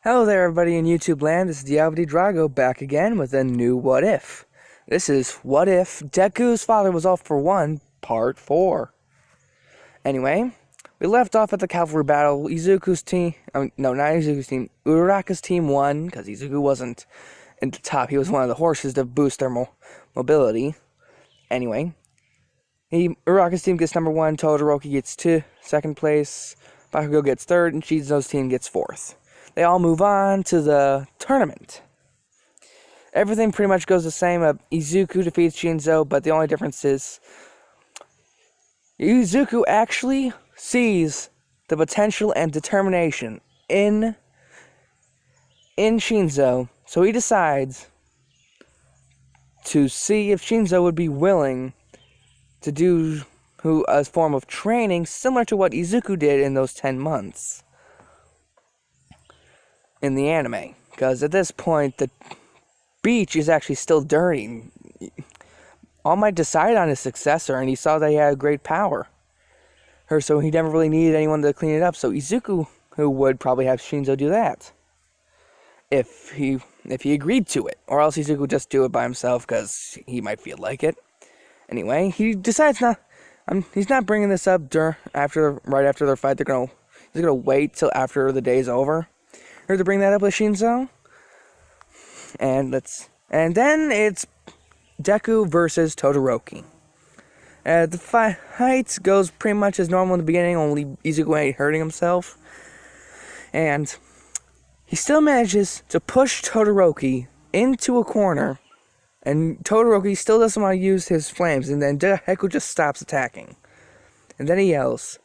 Hello there, everybody in YouTube land. This is Diablo Drago back again with a new What If. This is What If Deku's father was off for one, part 4. Anyway, we left off at the cavalry battle. Izuku's team, not Izuku's team, Uraraka's team won, because Izuku wasn't in the top. He was one of the horses to boost their mobility. Anyway, Uraraka's team gets number 1, Todoroki gets 2nd place, Bakugo gets 3rd, and Shinzo's team gets 4th. They all move on to the tournament. Everything pretty much goes the same. Izuku defeats Shinzo, but the only difference is Izuku actually sees the potential and determination in Shinzo, so he decides to see if Shinzo would be willing to do a form of training similar to what Izuku did in those 10 months. In the anime, because at this point the beach is actually still dirty. All Might decided on his successor, and he saw that he had great power. So he never really needed anyone to clean it up. So Izuku, who would probably have Shinzo do that, if he agreed to it, or else Izuku would just do it by himself because he might feel like it. Anyway, he decides not. He's not bringing this up right after their fight. He's gonna wait till after the day's over. Or to bring that up with Shinzo. And then it's Deku versus Todoroki. The fight goes pretty much as normal in the beginning, only Izuku ain't hurting himself. And he still manages to push Todoroki into a corner, and Todoroki still doesn't want to use his flames, and then Deku just stops attacking. And then he yells,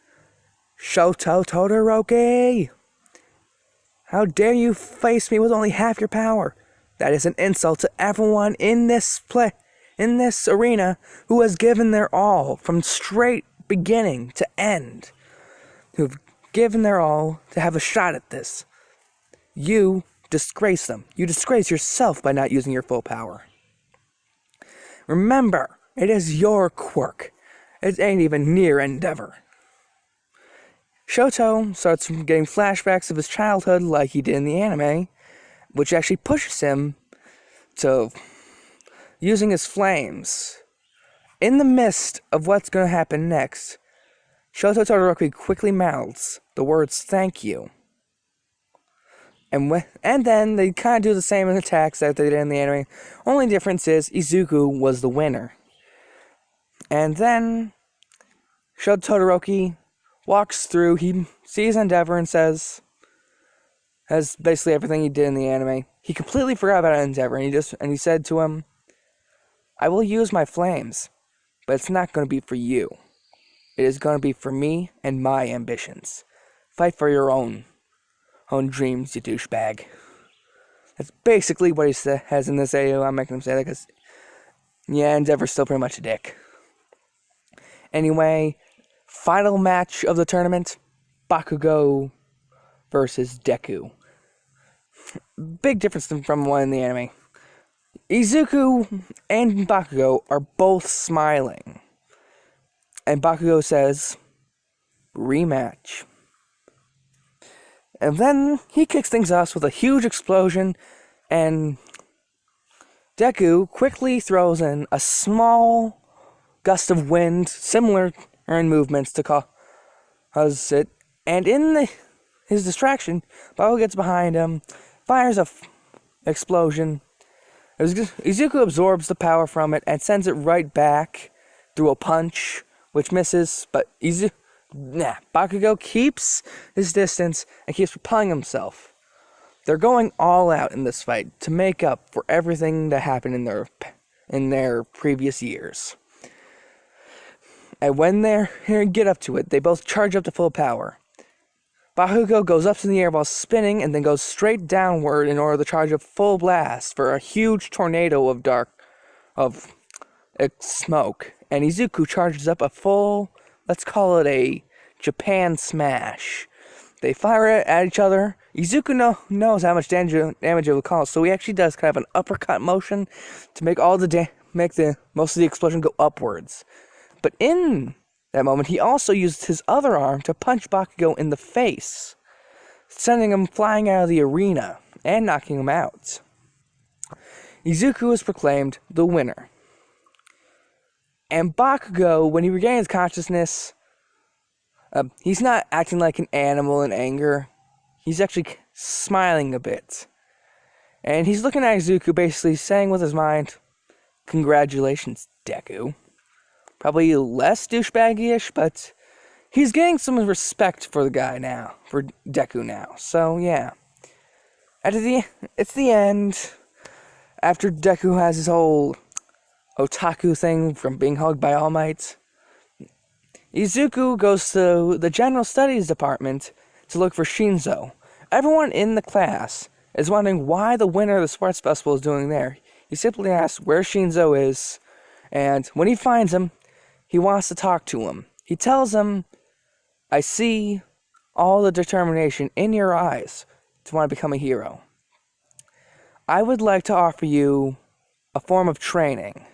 "Shoto Todoroki! How dare you face me with only half your power? That is an insult to everyone in this arena who has given their all from straight beginning to end. Who've given their all to have a shot at this. You disgrace them. You disgrace yourself by not using your full power. Remember, it is your quirk. It ain't even near endeavor." Shoto starts getting flashbacks of his childhood like he did in the anime, which actually pushes him to using his flames. In the midst of what's going to happen next, Shoto Todoroki quickly mouths the words "thank you." And then they kind of do the same attacks that they did in the anime. Only difference is Izuku was the winner. And then Shoto Todoroki walks through, he sees Endeavor and has basically everything he did in the anime. He completely forgot about Endeavor, and he said to him, "I will use my flames, but it's not going to be for you. It is going to be for me and my ambitions. Fight for your own dreams, you douchebag." That's basically what he has in this AO. I'm making him say that because, yeah, Endeavor's still pretty much a dick. Anyway, final match of the tournament, Bakugo versus Deku. Big difference from one in the anime. Izuku and Bakugo are both smiling. And Bakugo says, "Rematch." And then he kicks things off with a huge explosion, and Deku quickly throws in a small gust of wind, similar in movements to cause it, and in his distraction, Bakugo gets behind him, fires a explosion. Izuku absorbs the power from it and sends it right back through a punch, which misses, but Bakugo keeps his distance and keeps propelling himself. They're going all out in this fight to make up for everything that happened in their previous years. And when they're here and get up to it, they both charge up to full power. Bakugo goes up in the air while spinning and then goes straight downward in order to charge up full blast for a huge tornado of smoke. And Izuku charges up a full, let's call it a Japan smash. They fire it at each other. Izuku knows how much damage it will cause, so he actually does kind of an uppercut motion to make most of the explosion go upwards. But in that moment, he also used his other arm to punch Bakugo in the face. sending him flying out of the arena and knocking him out. Izuku is proclaimed the winner. And Bakugo, when he regains consciousness, he's not acting like an animal in anger. He's actually smiling a bit. And he's looking at Izuku, basically saying with his mind, "Congratulations, Deku." Probably less douchebaggy-ish, but he's getting some respect for the guy now, for Deku now. So, yeah. It's the end. After Deku has his whole otaku thing from being hugged by All Might, Izuku goes to the General Studies Department to look for Shinzo. Everyone in the class is wondering why the winner of the sports festival is doing there. He simply asks where Shinzo is, and when he finds him, he wants to talk to him. He tells him, "I see all the determination in your eyes to want to become a hero. I would like to offer you a form of training.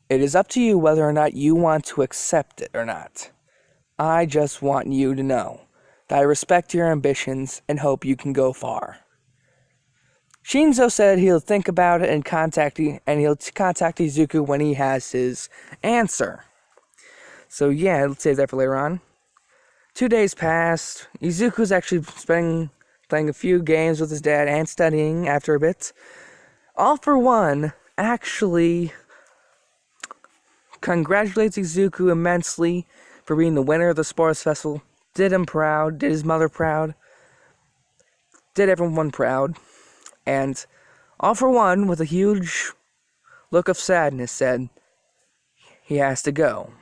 It is up to you whether or not you want to accept it or not. I just want you to know that I respect your ambitions and hope you can go far." Shinzo said he'll think about it and he'll contact Izuku when he has his answer. So yeah, let's save that for later on. 2 days passed. Izuku's actually playing a few games with his dad and studying after a bit. All for One actually congratulates Izuku immensely for being the winner of the sports festival. Did him proud, did his mother proud, did everyone proud. And All for One, with a huge look of sadness, said he has to go.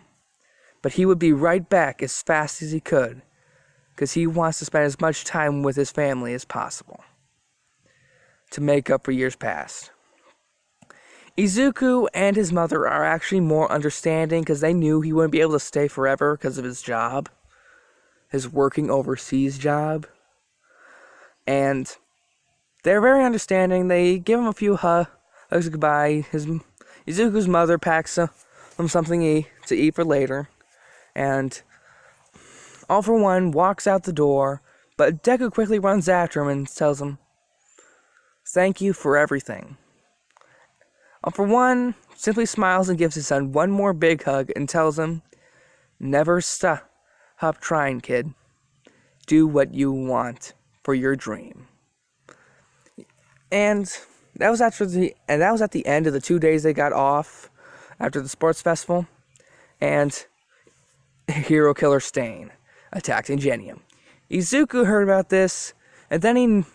But he would be right back as fast as he could, because he wants to spend as much time with his family as possible to make up for years past. Izuku and his mother are actually more understanding because they knew he wouldn't be able to stay forever because of his job, his working overseas job. And they're very understanding. They give him a few hugs goodbye. Izuku's mother packs him something to eat for later. And All for One walks out the door, but Deku quickly runs after him and tells him, "Thank you for everything." All for One simply smiles and gives his son one more big hug and tells him, "Never stop trying, kid. Do what you want for your dream." And that was at the end of the 2 days they got off after the sports festival. And Hero Killer Stain attacked Ingenium. Izuku heard about this, and then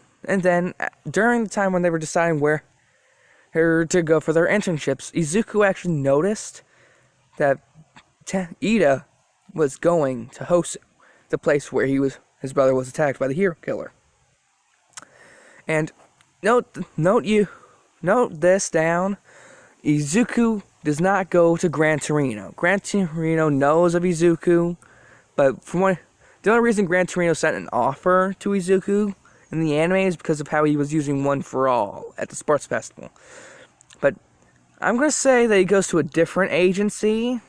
during the time when they were deciding where to go for their internships, Izuku actually noticed that Ida was going to Hosu, the place where his brother was attacked by the Hero Killer. And note this down. Izuku does not go to Gran Torino. Gran Torino knows of Izuku, but the only reason Gran Torino sent an offer to Izuku in the anime is because of how he was using One for All at the sports festival. But I'm going to say that he goes to a different agency.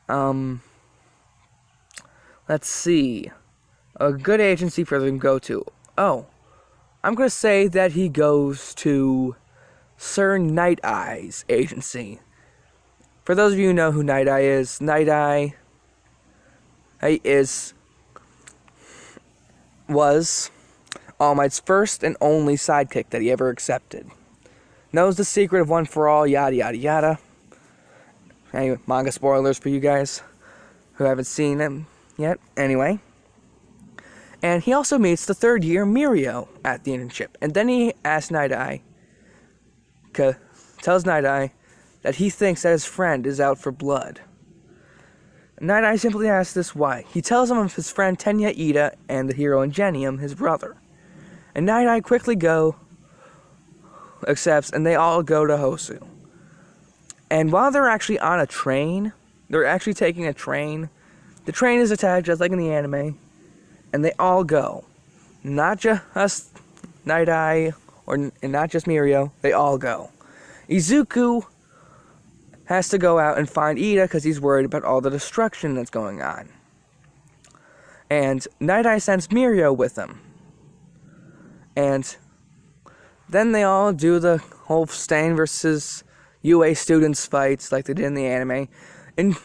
Let's see. A good agency for them to go to. I'm going to say that he goes to Sir Night Eye's agency. For those of you who know who Night Eye is, Night Eye was All Might's first and only sidekick that he ever accepted. Knows the secret of One for All, yada yada yada. Anyway, manga spoilers for you guys who haven't seen him yet. Anyway. And he also meets the third year Mirio at the internship. And then he asks Night Eye, tells Night Eye that he thinks that his friend is out for blood. Night Eye simply asks this why. He tells him of his friend Tenya Ida and the hero Ingenium, his brother. And Night Eye quickly accepts, and they all go to Hosu. And while they're actually on a train, they're actually taking a train. The train is attacked just like in the anime. And they all go. Not just Night Eye, and not just Mirio. They all go. Izuku has to go out and find Ida because he's worried about all the destruction that's going on. And Night Eye sends Mirio with him. And then they all do the whole Stain versus UA students fights like they did in the anime. And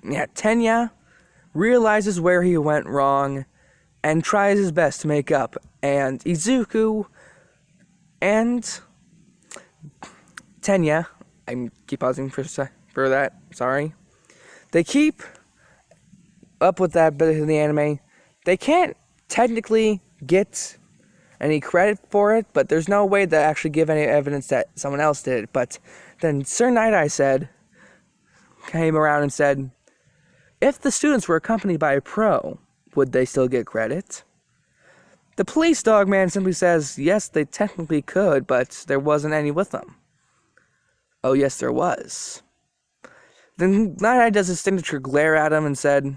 yeah, Tenya realizes where he went wrong and tries his best to make up. And Izuku and Tenya, I keep pausing for that, sorry. They keep up with that bit of the anime. They can't technically get any credit for it, but there's no way to actually give any evidence that someone else did it. But then Sir Night Eye came around and said, if the students were accompanied by a pro, would they still get credit? The police dog man simply says, yes, they technically could, but there wasn't any with them. Oh, yes, there was. Then Night Eye does his signature glare at him and said,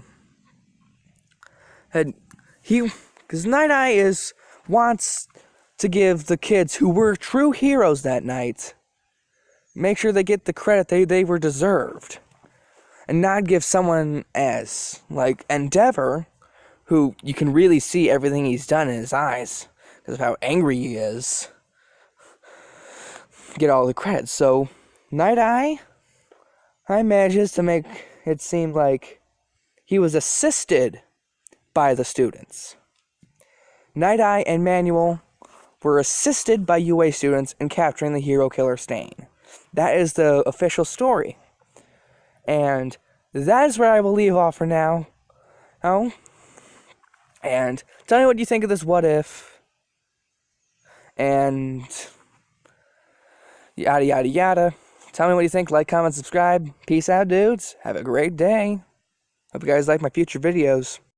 because Night Eye wants to give the kids who were true heroes that night, make sure they get the credit they were deserved. And not give someone as, like, Endeavor, who you can really see everything he's done in his eyes, because of how angry he is, get all the credit. So, Night Eye manages to make it seem like he was assisted by the students. Night Eye and Manuel were assisted by UA students in capturing the hero killer Stain. That is the official story. And that is where I will leave off for now. Oh. And tell me what you think of this what if. And yada yada yada. Tell me what you think. Like, comment, subscribe. Peace out, dudes. Have a great day. Hope you guys like my future videos.